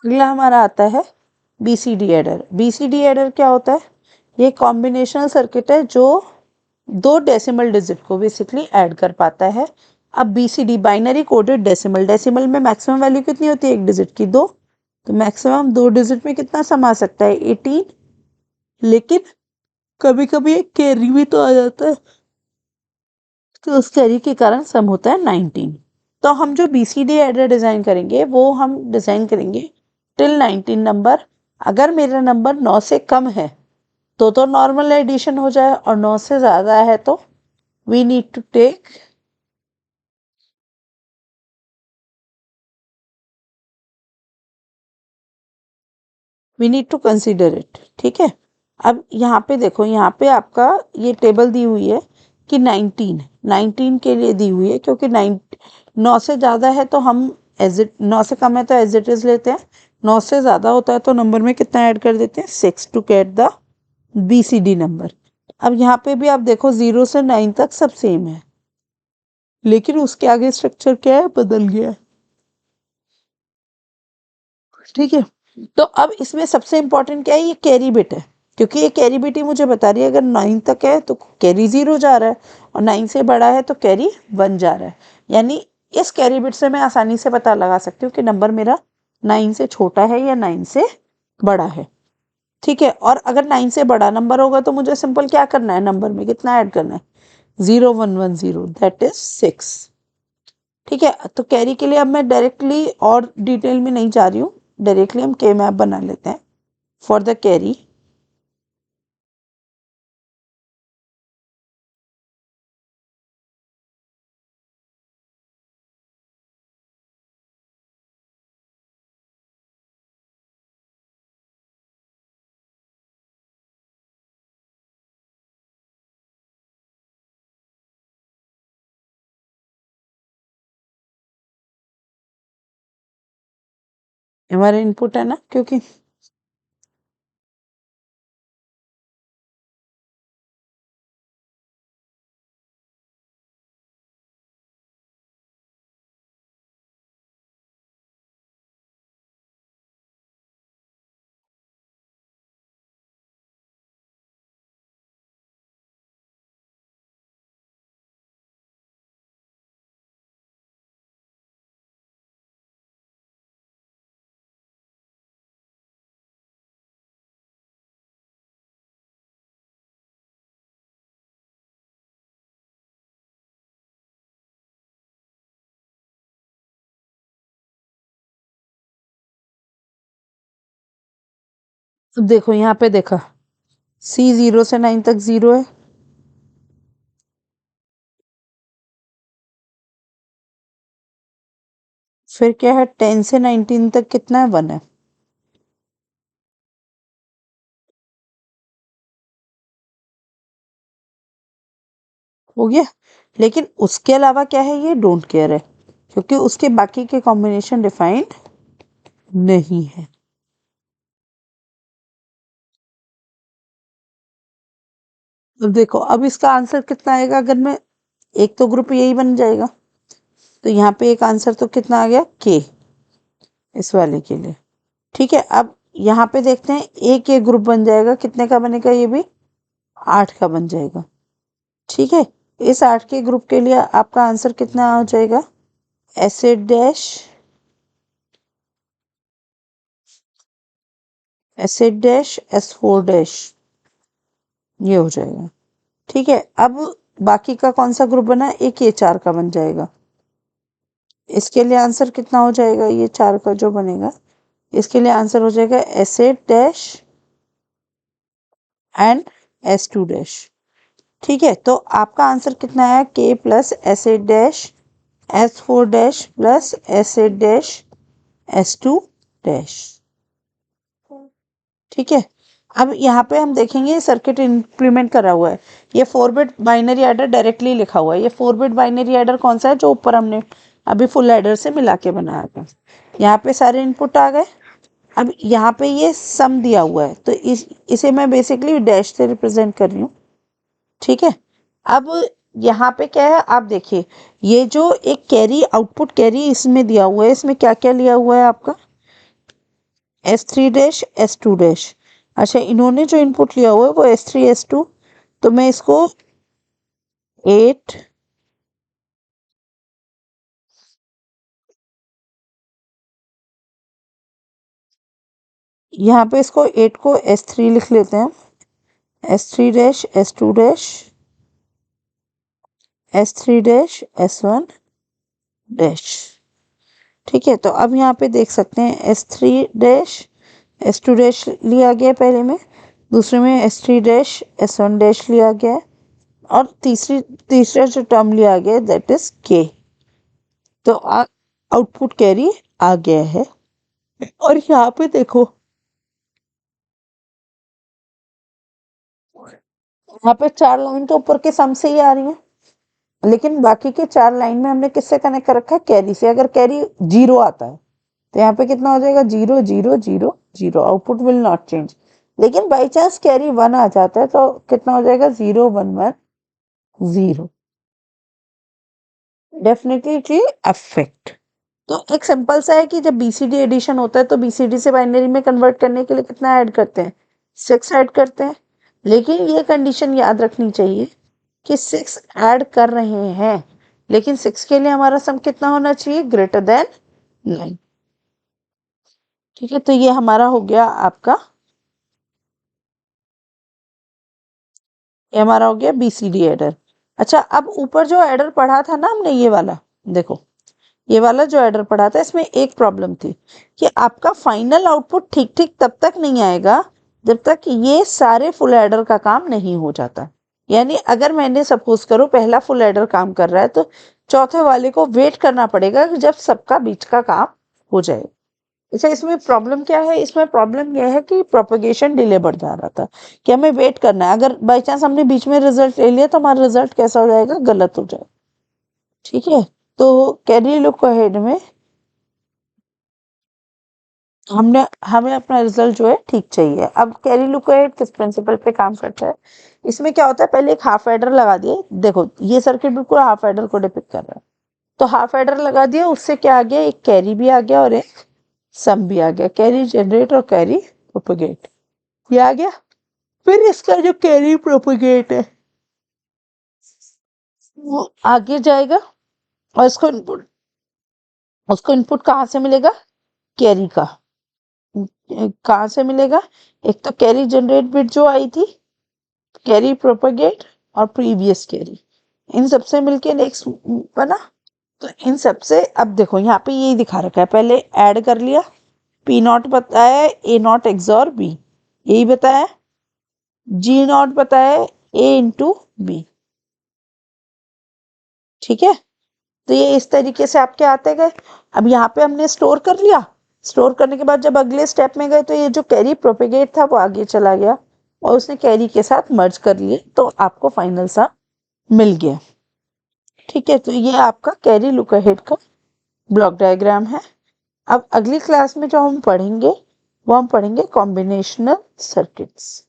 अगला हमारा आता है बीसीडी एडर। बीसीडी एडर क्या होता है? ये कॉम्बिनेशनल सर्किट है जो दो डेसिमल डिजिट को बेसिकली ऐड कर पाता है। अब BCD binary coded decimal, decimal में मैक्सिमम वैल्यू कितनी होती है? एक डिजिट की 2, तो मैक्सिमम 2 डिजिट में कितना समा सकता है? 18। लेकिन कभी कभी एक कैरी भी तो आ जाता है, तो उस कैरी के कारण सम होता है 19। तो हम जो बीसीडी एडर डिजाइन करेंगे वो हम डिजाइन करेंगे टिल 19 नंबर। अगर मेरा नंबर 9 से कम है तो नॉर्मल एडिशन हो जाए, और 9 से ज्यादा है तो we need to take we need to consider it. ठीक है, अब यहाँ पे देखो, यहाँ पे आपका ये टेबल दी हुई है कि 19 के लिए दी हुई है, क्योंकि 9 से ज़्यादा है तो हम एज इट, 9 से कम है तो एज इट इज लेते हैं, 9 से ज़्यादा होता है तो नंबर में कितना ऐड कर देते हैं? 6 to get the BCD number. अब यहाँ पे भी आप देखो 0 से 9 तक सब सेम है, लेकिन उसके आगे स्ट्रक्चर क्या है? बदल गया है। ठीक है, तो अब इसमें सबसे इंपॉर्टेंट क्या है? ये कैरी बिट है, क्योंकि ये कैरी बिट ही मुझे बता रही है अगर 9 तक है तो कैरी 0 जा रहा है, और 9 से बड़ा है तो कैरी 1 जा रहा है। यानी इस कैरी बिट से मैं आसानी से पता लगा सकती हूँ कि नंबर मेरा 9 से छोटा है या 9 से बड़ा है। ठीक है, और अगर 9 से बड़ा नंबर होगा तो मुझे सिंपल क्या करना है? नंबर में कितना ऐड करना है? 0110, दैट इज 6। ठीक है, तो कैरी के लिए अब मैं डायरेक्टली और डिटेल में नहीं जा रही हूँ, डायरेक्टली हम के मैप बना लेते हैं फॉर द कैरी। हमारा इनपुट है ना, क्योंकि अब देखो यहाँ पे देखा, सी 0 से 9 तक 0 है, फिर क्या है? 10 से 19 तक कितना है? 1 है। हो गया। लेकिन उसके अलावा क्या है? ये डोंट केयर है, क्योंकि उसके बाकी के कॉम्बिनेशन डिफाइंड नहीं है। अब देखो, अब इसका आंसर कितना आएगा? अगर मैं, एक तो ग्रुप यही बन जाएगा, तो यहाँ पे एक आंसर तो कितना आ गया? के, इस वाले के लिए। ठीक है, अब यहाँ पे देखते हैं, एक एक ग्रुप बन जाएगा, कितने का बनेगा? ये भी 8 का बन जाएगा। ठीक है, इस 8 के ग्रुप के लिए आपका आंसर कितना आ जाएगा? Acid dash acid dash S4 dash, ये हो जाएगा। ठीक है, अब बाकी का कौन सा ग्रुप बना? एक ये 4 का बन जाएगा। इसके लिए आंसर कितना हो जाएगा? ये 4 का जो बनेगा, इसके लिए आंसर हो जाएगा acid dash and S2 dash. ठीक है, तो आपका आंसर कितना आया? के plus acid dash S4 dash plus acid dash S2 dash. ठीक है, अब यहाँ पे हम देखेंगे सर्किट इंप्लीमेंट करा हुआ है, ये 4 बिट बाइनरी एडर डायरेक्टली लिखा हुआ है। ये 4 बिट बाइनरी एडर कौन सा है? जो ऊपर हमने अभी फुल एडर से मिला के बनाया था। यहाँ पे सारे इनपुट आ गए। अब यहाँ पे ये सम दिया हुआ है, तो इसे मैं बेसिकली डैश से रिप्रेजेंट कर रही हूँ। ठीक है, अब यहाँ पे क्या है? आप देखिए, ये जो एक कैरी, आउटपुट कैरी इसमें दिया हुआ है, इसमें क्या क्या लिया हुआ है आपका? S3 dash S2 dash. अच्छा, इन्होंने जो इनपुट लिया हुआ है वो S3 S2, तो मैं इसको 8, यहाँ पे इसको 8 को S3 लिख लेते हैं। S3 dash S2 dash S3 dash S1 dash. ठीक है, तो अब यहाँ पे देख सकते हैं S3 डैश S2 डैश लिया गया पहले में, दूसरे में S3 डैश S1 डैश लिया गया है, और तीसरा जो टर्म लिया गया है दैट इज K। तो आउटपुट कैरी आ गया है। और यहाँ पे देखो, यहाँ पे 4 लाइन तो ऊपर के सम से ही आ रही है, लेकिन बाकी के 4 लाइन में हमने किससे कनेक्ट कर रखा है? कैरी से। अगर कैरी 0 आता है तो यहाँ पे कितना हो जाएगा? 0 0 0 0। Output will not change. लेकिन बाई चांस कैरी 1 आ जाता है तो कितना हो जाएगा? 0 1 1 0। Definitely affect. तो एक सिंपल सा है कि जब बीसीडी एडिशन होता है तो बीसीडी से बाइनरी में कन्वर्ट करने के लिए कितना ऐड करते हैं? 6 ऐड करते हैं। लेकिन ये कंडीशन याद रखनी चाहिए कि 6 ऐड कर रहे हैं, लेकिन 6 के लिए हमारा सम कितना होना चाहिए? Greater than 9। ठीक है, तो ये हमारा हो गया आपका, ये हमारा हो गया बीसीडी एडर। अच्छा, अब ऊपर जो एडर पढ़ा था ना हमने, ये वाला देखो, ये वाला जो एडर पढ़ा था इसमें एक प्रॉब्लम थी कि आपका फाइनल आउटपुट ठीक ठीक तब तक नहीं आएगा जब तक ये सारे फुल एडर का काम नहीं हो जाता। यानी अगर मैंने सपोज करो पहला फुल एडर काम कर रहा है तो चौथे वाले को वेट करना पड़ेगा जब सबका बीच का काम हो जाए। अच्छा, इसमें प्रॉब्लम क्या है? इसमें प्रॉब्लम यह है कि प्रोपगेशन डिले बढ़ जा रहा था कि हमें वेट करना है। अगर बाई चांस हमने बीच में रिजल्ट ले लिया तो हमारा रिजल्ट कैसा हो जाएगा? गलत हो जाएगा। ठीक है, तो कैरी लुक अहेड में हमें अपना रिजल्ट जो है ठीक चाहिए। अब कैरी लुक अहेड किस प्रिंसिपल पे काम करता है? इसमें क्या होता है, पहले एक हाफ एडर लगा दिए। देखो ये सर्किट बिल्कुल हाफ एडर को डिपिक्ट कर रहा है, तो हाफ एडर लगा दिया, उससे क्या आ गया? एक कैरी भी आ गया और एक सम भी आ गया। कैरी जनरेट और कैरी प्रोपगेट, ये आ गया। फिर इसका जो कैरी प्रोपगेट है वो आगे जाएगा, और उसको इनपुट कहाँ से मिलेगा? कैरी का। कहाँ से मिलेगा? एक तो कैरी जनरेट बिट जो आई थी, कैरी प्रोपगेट और प्रीवियस कैरी, इन सबसे मिलके नेक्स्ट बना। तो इन सबसे अब देखो यहाँ पे यही दिखा रखा है, पहले ऐड कर लिया, पी नॉट बताया ए नॉट एक्सॉर बी, यही बताया। जी नॉट बताया ए इंटू बी। ठीक है, तो ये इस तरीके से आपके आते गए। अब यहाँ पे हमने स्टोर कर लिया, स्टोर करने के बाद जब अगले स्टेप में गए तो ये जो कैरी प्रोपेगेट था वो आगे चला गया और उसने कैरी के साथ मर्ज कर लिए, तो आपको फाइनल सा मिल गया। ठीक है, तो ये आपका कैरी लुक अहेड का ब्लॉक डायग्राम है। अब अगली क्लास में जो हम पढ़ेंगे वो हम पढ़ेंगे कॉम्बिनेशनल सर्किट्स।